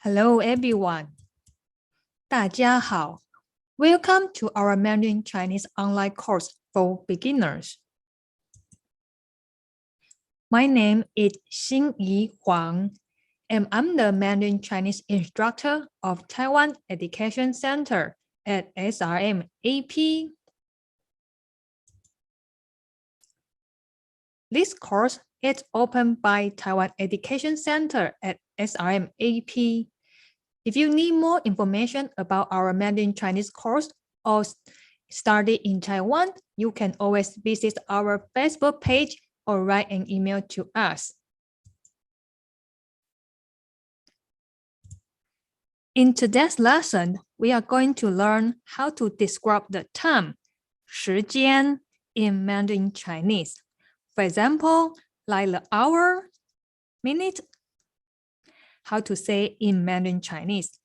Hello everyone. 大家好. Welcome to our Mandarin Chinese online course for beginners. My name is Xinyi Huang, and I'm the Mandarin Chinese instructor of Taiwan Education Center at tecsrmap. This course is opened by Taiwan Education Center at tecsrmap. If you need more information about our Mandarin Chinese course or study in Taiwan, you can always visit our Facebook page or write an email to us. In today's lesson, we are going to learn how to describe the term 时间 in Mandarin Chinese. For example, like the hour, minute, how to say in Mandarin Chinese.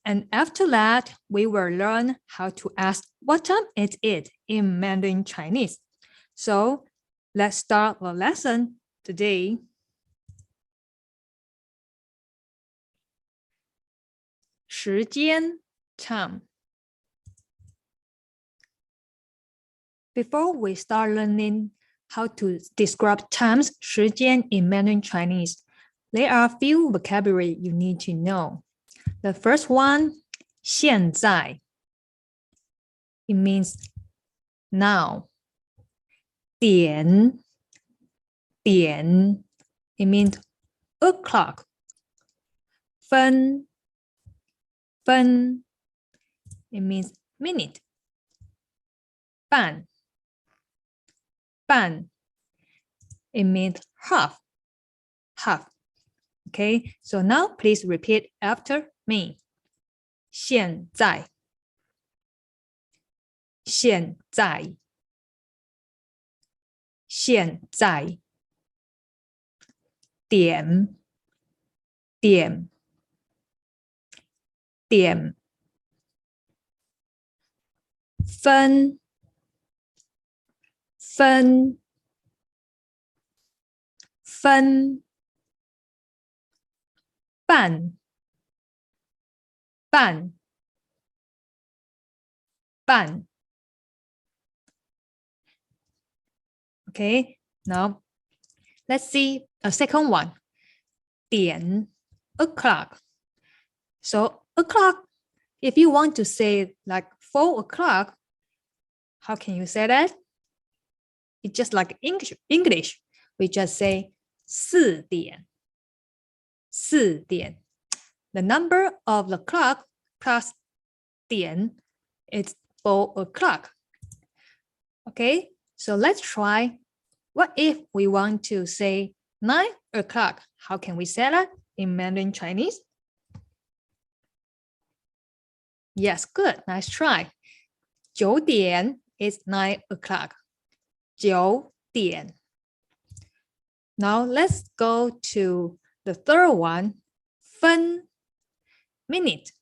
And after that, we will learn how to ask what time is it in Mandarin Chinese. So let's start the lesson today. 时间 time. Before we start learning how to describe terms 时间 in Mandarin Chinese, there are a few vocabulary you need to know. The first one, 现在. It means now. 点 it means o'clock. 分 it means minute. 半 it means half. Okay, so now please repeat after me. 现在 点 分 半 Okay, now let's see a second one. 点 o'clock. So o'clock, if you want to say like 4 o'clock, how can you say that? It's just like English. We just say 4点. The number of the clock plus 点 is 4 o'clock. Okay, so let's try. What if we want to say 9 o'clock? How can we say that in Mandarin Chinese? Yes, good. Nice try. 9点 is 9 o'clock. 9点. Now let's go to the third one, 分 minute.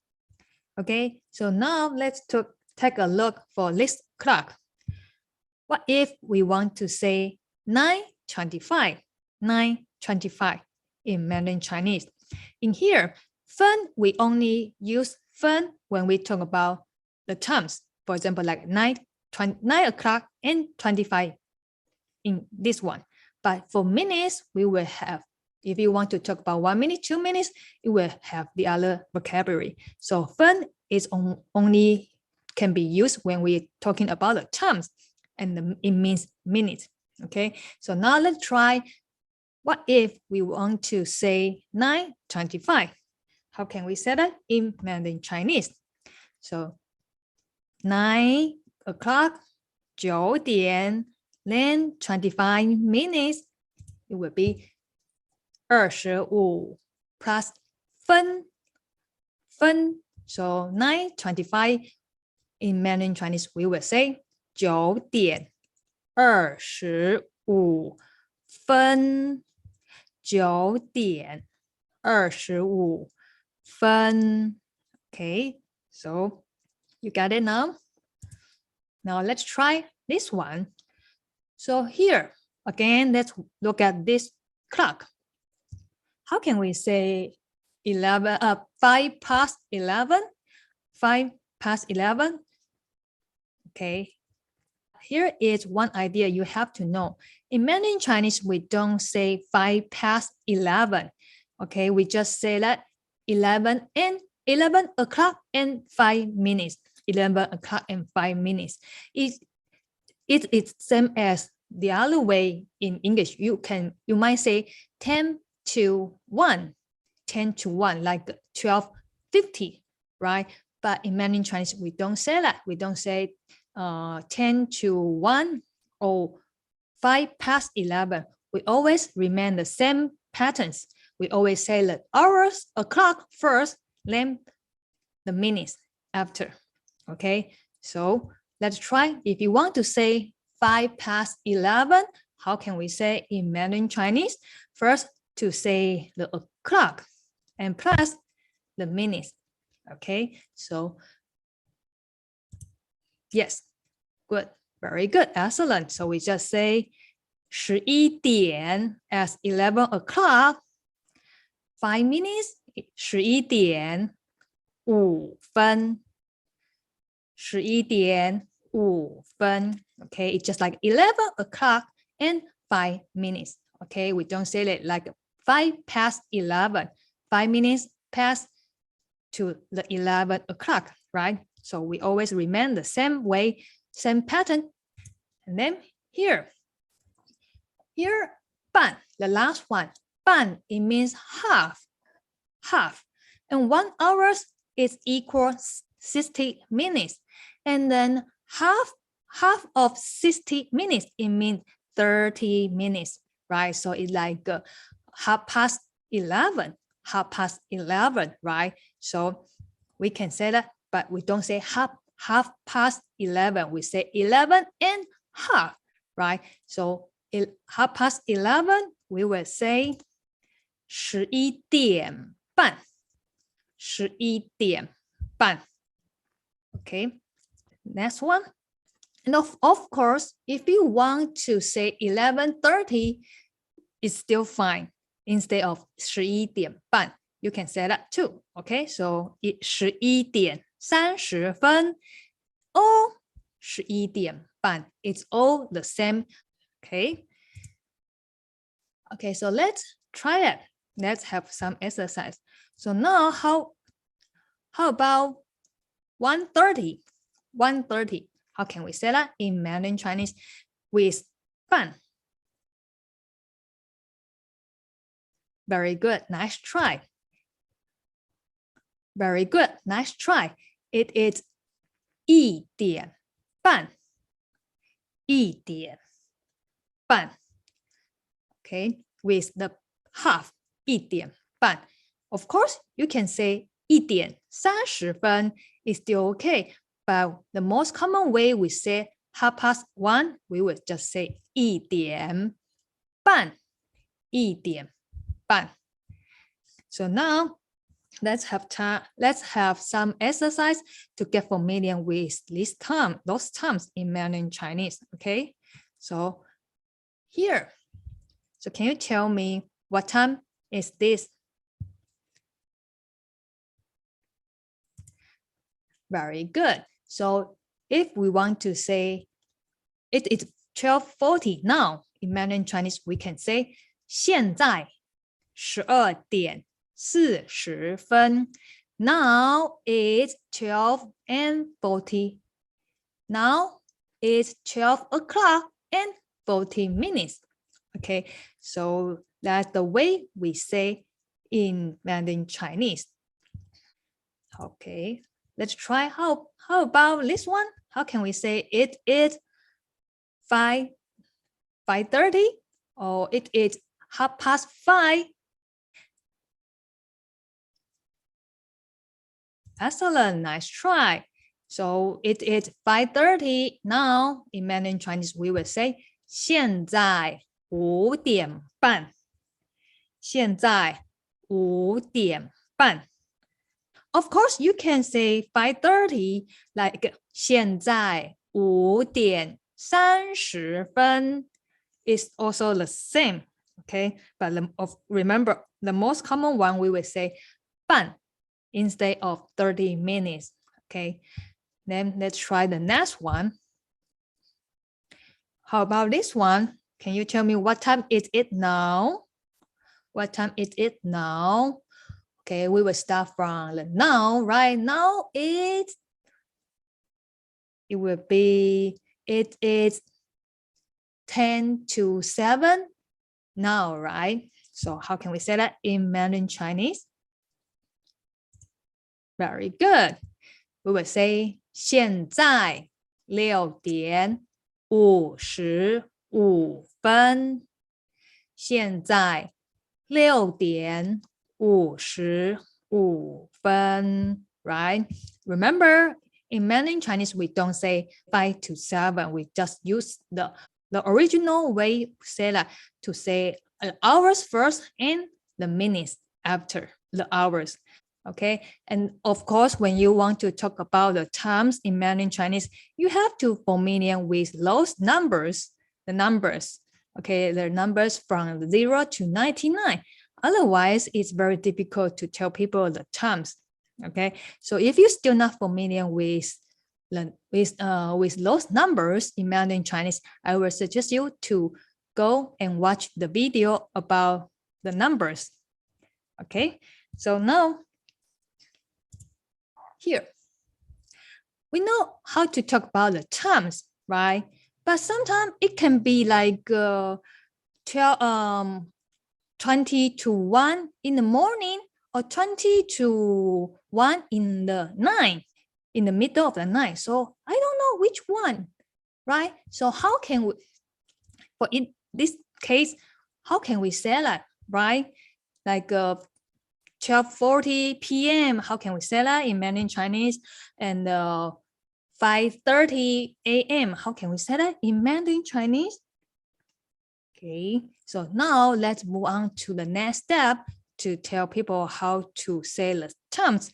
Okay, so now let's take a look for this clock. What if we want to say 9:25 in Mandarin Chinese? In here, 分, we only use 分 when we talk about the times. For example, like 9 o'clock and 25 in this one. But for minutes, we will have, if you want to talk about 1 minute, 2 minutes, it will have the other vocabulary. So 分 is only can be used when we're talking about the terms, and it means minutes. Okay, so now let's try. What if we want to say 9:25? How can we say that in Mandarin Chinese? So 9 o'clock, 9点 then 25 minutes, it will be 25 plus 分. So 9:25 in Mandarin Chinese, we will say 9点25分 9点25分. Okay, so you got it now? Now let's try this one. So here, again, let's look at this clock. How can we say 5 past 11. 5 past 11. Okay. Here is one idea you have to know. In Mandarin Chinese, we don't say 5 past 11. Okay, we just say that 11 o'clock and 5 minutes. 11 o'clock and 5 minutes. It's same as the other way in English. You might say 10 to 1, 10 to 1, like 12:50, right? But in Mandarin Chinese, we don't say that. We don't say 10 to 1 or 5 past 11. We always remain the same patterns. We always say the hours, o'clock first, then the minutes after. Okay, so let's try. If you want to say 5 past 11, how can we say in Mandarin Chinese? First, to say the o'clock and plus the minutes. Okay, so yes, good, very good, excellent. So we just say 11点 as 11 o'clock, 5 minutes, 11点5分 11点5分 Okay, it's just like 11 o'clock and 5 minutes. Okay, we don't say it like 5 past 11, 5 minutes past to the 11 o'clock, right? So we always remain the same way, same pattern. And then here, 半, the last one, 半, it means half. And 1 hour is equal 60 minutes. And then half of 60 minutes, it means 30 minutes, right? So it's like half past 11, right? So we can say that, but we don't say half past 11. We say 11 and half, right? So half past 11, we will say 11点半 11点半 Okay, next one. And of course, if you want to say 11:30, it's still fine. Instead of 11点半, you can say that too. Okay, so 11点30分 or 11点半, it's all the same. Okay. Okay, so let's try it. Let's have some exercise. So now how about 1:30? 1:30. How can we say that in Mandarin Chinese with 半? Very good. Nice try. Very good. Nice try. It is 1点半 1点半 Okay, with the half 1点半 Of course, you can say 1点30分 is still okay. But the most common way we say half past 1, we would just say 1点半 1点半 So now let's have some exercise to get familiar with those terms in Mandarin Chinese. Okay, so here, so can you tell me what time is this? Very good. So if we want to say it is 12:40 now in Mandarin Chinese, we can say 现在12点40分 Now it's 12:40. Now it's 12 o'clock and 40 minutes. Okay, so that's the way we say in Mandarin Chinese. Okay, let's try. How about this one? How can we say it is 5:30 or it is 5:30? Excellent, nice try. So it is 5:30 now. In Mandarin Chinese, we will say 现在5点半。现在5点半。Of course, you can say 5:30 like 现在5点30分 is also the same. Okay, but remember the most common one we will say 半 instead of 30 minutes. Okay, then let's try the next one. How about this one? Can you tell me what time is it now? What time is it now? Okay, we will start from the now, right? Now it will be, it is 10 to 7 now, right? So how can we say that in Mandarin Chinese? Very good. We will say 现在6点55分。现在6点55分 right? Remember, in Mandarin Chinese, we don't say 5 to 7. We just use the original way say that, to say hours first and the minutes after the hours. Okay, and of course, when you want to talk about the terms in Mandarin Chinese, you have to familiar with those numbers, the numbers. Okay, the numbers from 0 to 99. Otherwise, it's very difficult to tell people the terms. Okay, so if you're still not familiar with those numbers in Mandarin Chinese, I will suggest you to go and watch the video about the numbers. Okay, so now here, we know how to talk about the terms, right? But sometimes it can be like 20 to 1 in the morning, or 20 to 1 in the night, in the middle of the night. So I don't know which one, right? So how can we, for in this case, how can we say that, right? Like 12:40 p.m. How can we say that in Mandarin Chinese? And 5:30 a.m. How can we say that in Mandarin Chinese? Okay, so now let's move on to the next step to tell people how to say the terms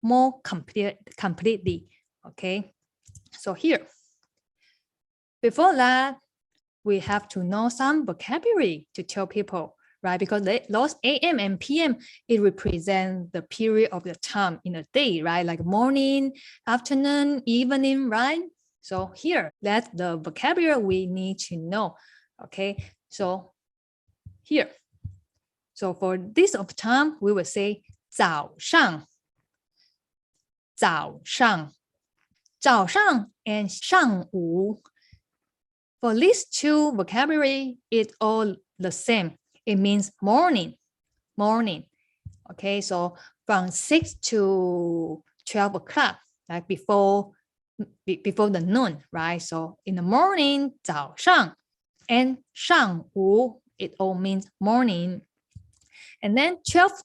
more completely. Okay, so here, before that, we have to know some vocabulary to tell people, right? Because those AM and PM, it represents the period of the time in a day, right? Like morning, afternoon, evening, right? So here, that's the vocabulary we need to know. Okay, so here. So for this of time, we will say 早上and 上午. For these two vocabulary, it's all the same. It means morning. Okay, so from 6 to 12 o'clock, like before the noon, right? So in the morning, 早上, and 上午, it all means morning. And then 12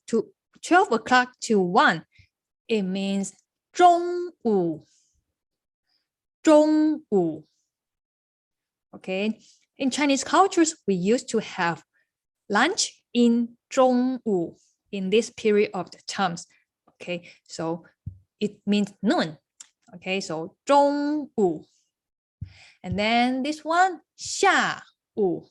o'clock to 1, it means 中午. Okay, in Chinese cultures, we used to have lunch in 中午, in this period of the times. Okay, so it means noon. Okay, so 中午. And then this one, 下午,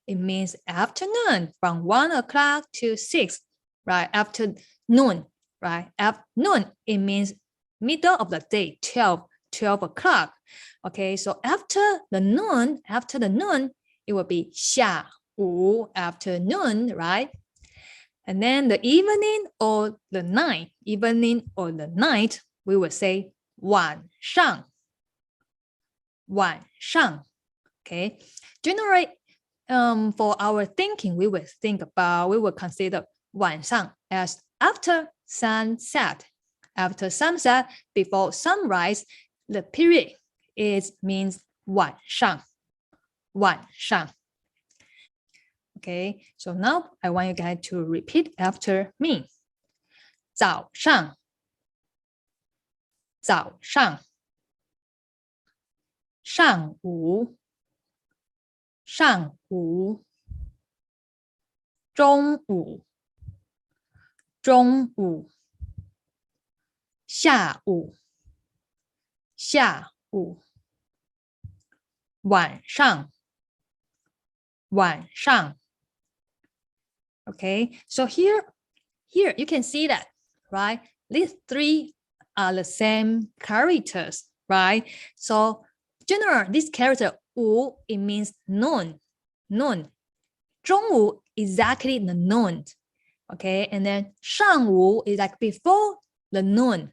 it means afternoon, from 1 o'clock to 6, right? Afternoon, right? Afternoon, it means middle of the day, 12 o'clock. Okay, so after the noon, it will be 下午, afternoon, right? And then the evening or the night, we will say 晚上. Okay, generally, for our thinking, we will consider 晚上 as after sunset. After sunset, before sunrise, the period means 晚上. Okay, so now I want you guys to repeat after me. 早上上午中午下午晚上 Okay, so here you can see that, right? These three are the same characters, right? So general, this character 午, it means noon. 中午 exactly the noon. Okay, and then 上午 is like before the noon.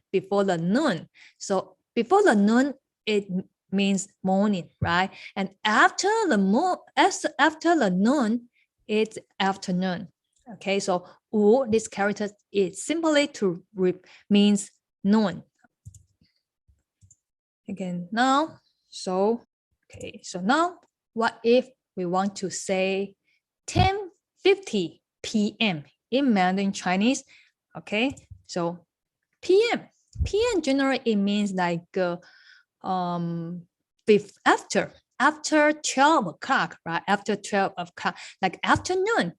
So before the noon, it means morning, right? And after the noon, it's afternoon. Okay, so 午, this character is simply to means noon. Again, now, so now, what if we want to say 10:50 p.m. in Mandarin Chinese? Okay, so p.m. generally it means like after 12 o'clock, right? After 12 o'clock, like afternoon,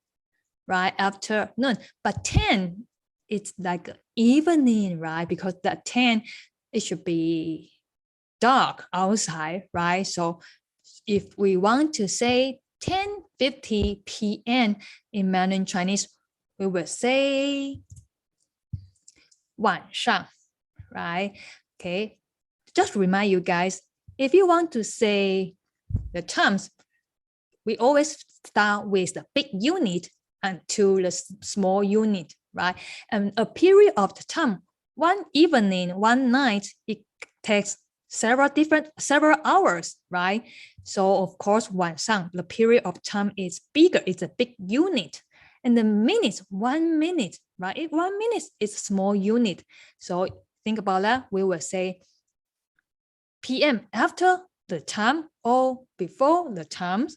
right? Afternoon. But 10, it's like evening, right? Because the 10, it should be dark outside, right? So if we want to say 10:50 p.m. in Mandarin Chinese, we will say 晚上, right? Okay, just remind you guys, if you want to say the terms, we always start with the big unit until the small unit, right? And a period of the time, one evening, one night, it takes several hours, right? So of course, 晚上, the period of time is bigger, it's a big unit. And the minutes, 1 minute, right? 1 minute is a small unit. So think about that. We will say PM after the time or before the times.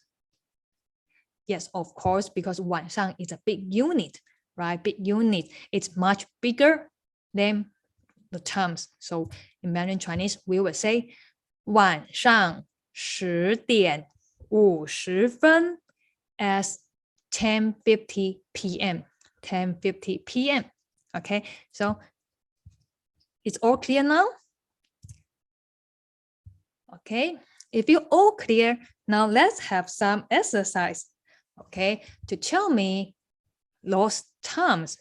Yes, of course, because 晚上 is a big unit, right? Big unit. It's much bigger than the terms. So in Mandarin Chinese, we will say 晚上10点50分 as 10:50 p.m. 10:50 p.m. Okay, so it's all clear now? Okay, if you're all clear, now let's have some exercise, okay, to tell me those terms.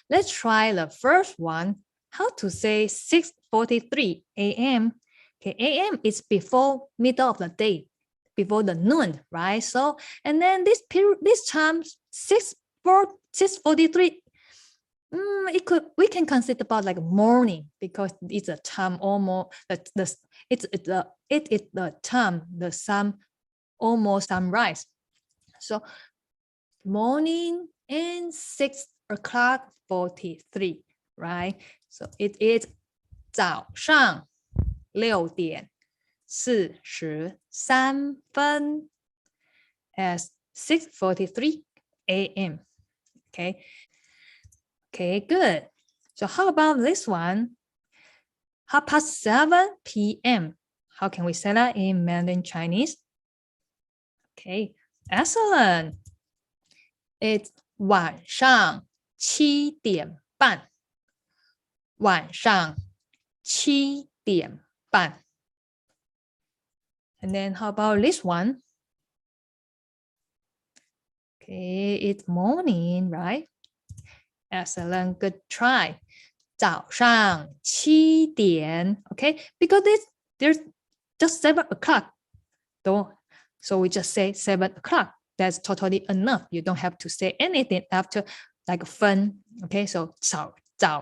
Let's try the first one, how to say 6:43 a.m. Okay, a.m. is before middle of the day, before the noon, right? So, and then this time 6:43, we can consider about like morning, because it's a time almost it is the time the sun almost sunrise. So morning and 6:43, right? So it is 早上6点43分 as 6:43 a.m. Okay, good. So how about this one? 7:30 p.m. How can we say that in Mandarin Chinese? Okay, excellent. It's 晚上7点半. 晚上7点半. And then how about this one? Okay, it's morning, right? Excellent, good try. 早上7点, okay? Because there's just 7 o'clock. So we just say 7 o'clock. That's totally enough. You don't have to say anything after like 分. Okay, so 早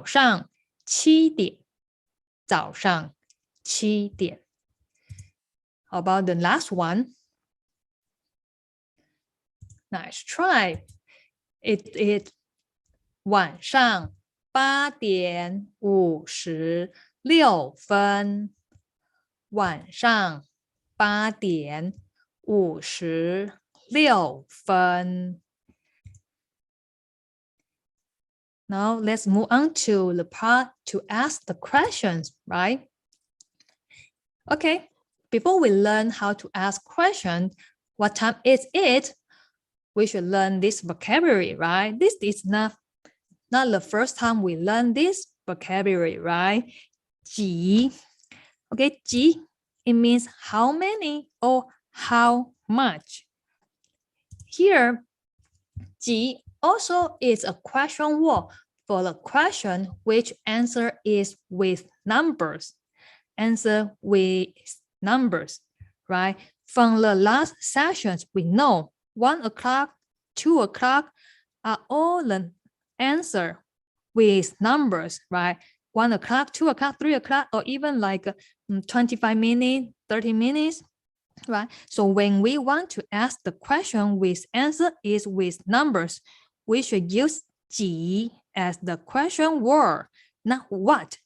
上7点. 早上7点. How about the last one? Nice try. It is 晚上8点56分. 晚上8点56分. Now let's move on to the part to ask the questions, right? Okay, before we learn how to ask questions, what time is it? We should learn this vocabulary, right? This is not the first time we learn this vocabulary, right? 几. Okay, 几, it means how many or how much. Here, 几 Also, it's a question word for the question which answer is with numbers. Answer with numbers, right? From the last sessions, we know 1 o'clock, 2 o'clock are all the answer with numbers, right? 1 o'clock, 2 o'clock, 3 o'clock, or even like 25 minutes, 30 minutes, right? So when we want to ask the question with answer is with numbers, we should use 几 as the question word, not what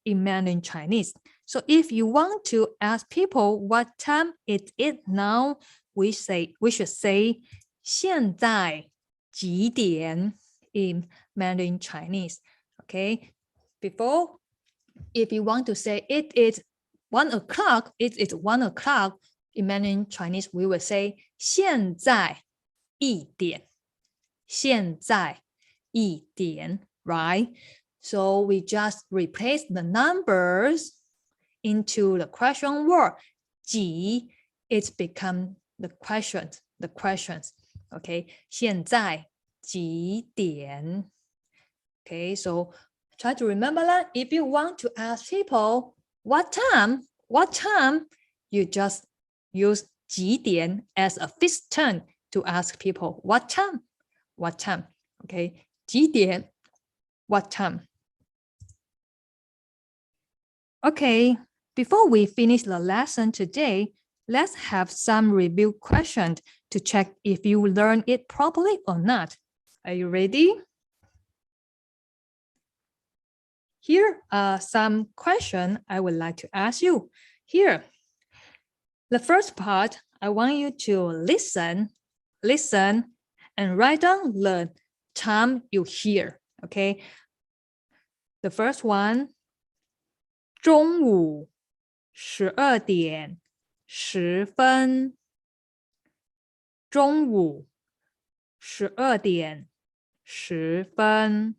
in Mandarin Chinese. So if you want to ask people what time it is now, we should say 现在几点 in Mandarin Chinese. Okay, before, if you want to say it is 1 o'clock, it is 1 o'clock in Mandarin Chinese, we will say 现在一点，现在一点 right? So we just replace the numbers into the question word. 几 it's become the questions. Okay, 现在几点? Okay, so try to remember that. If you want to ask people what time, you just use 几点 as a fixed term to ask people what time. Okay, 几点 what time. Okay, before we finish the lesson today, let's have some review questions to check if you learned it properly or not. Are you ready? Here are some questions I would like to ask you. Here, the first part, I want you to listen, and write down the time you hear, okay? The first one, 中午12点10分，中午12点10分，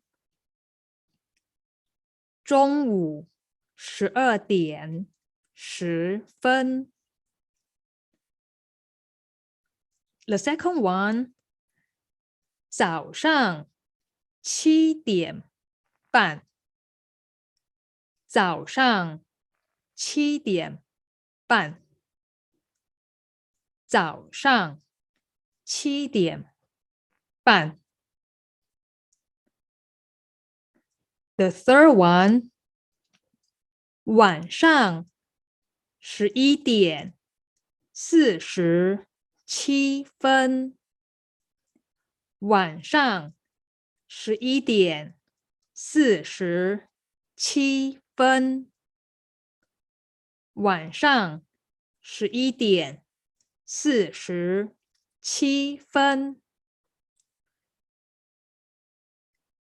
中午12点10分。The second one, 早上7点半，早上7点半，早上7点半。The third one, 晚上11点47分，晚上11点47分，晚上11点47分。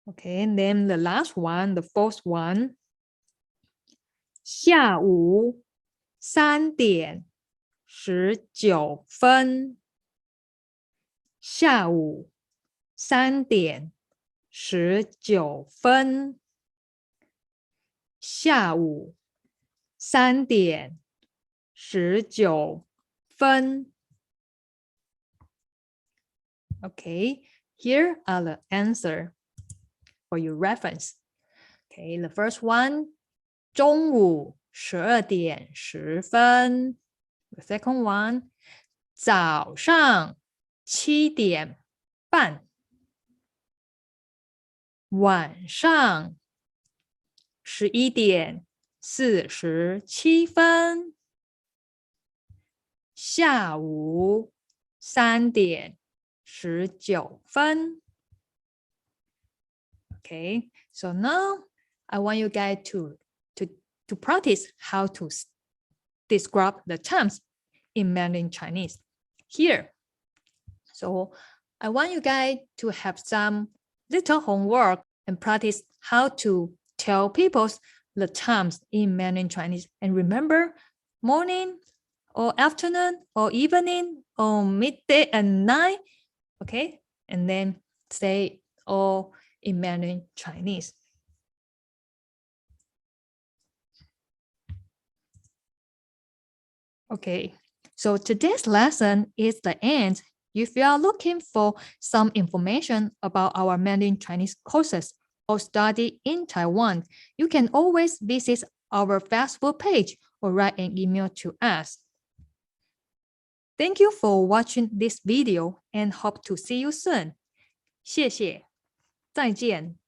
Okay, and then the last one, the fourth one, 下午3点19分，下午3点19分，下午3点19分。Okay, here are the answers for your reference. Okay, the first one, 中午12点10分。The second one, 早上7点半。晚上11点47分。下午3点19分。Okay, so now I want you guys to practice how to describe the terms in Mandarin Chinese. Here, so I want you guys to have some little homework and practice how to tell people the terms in Mandarin Chinese. And remember, morning or afternoon or evening or midday and night. Okay, and then say all in Mandarin Chinese. Okay, so today's lesson is the end. If you are looking for some information about our Mandarin Chinese courses or study in Taiwan, you can always visit our Facebook page or write an email to us. Thank you for watching this video and hope to see you soon. 谢谢，再见。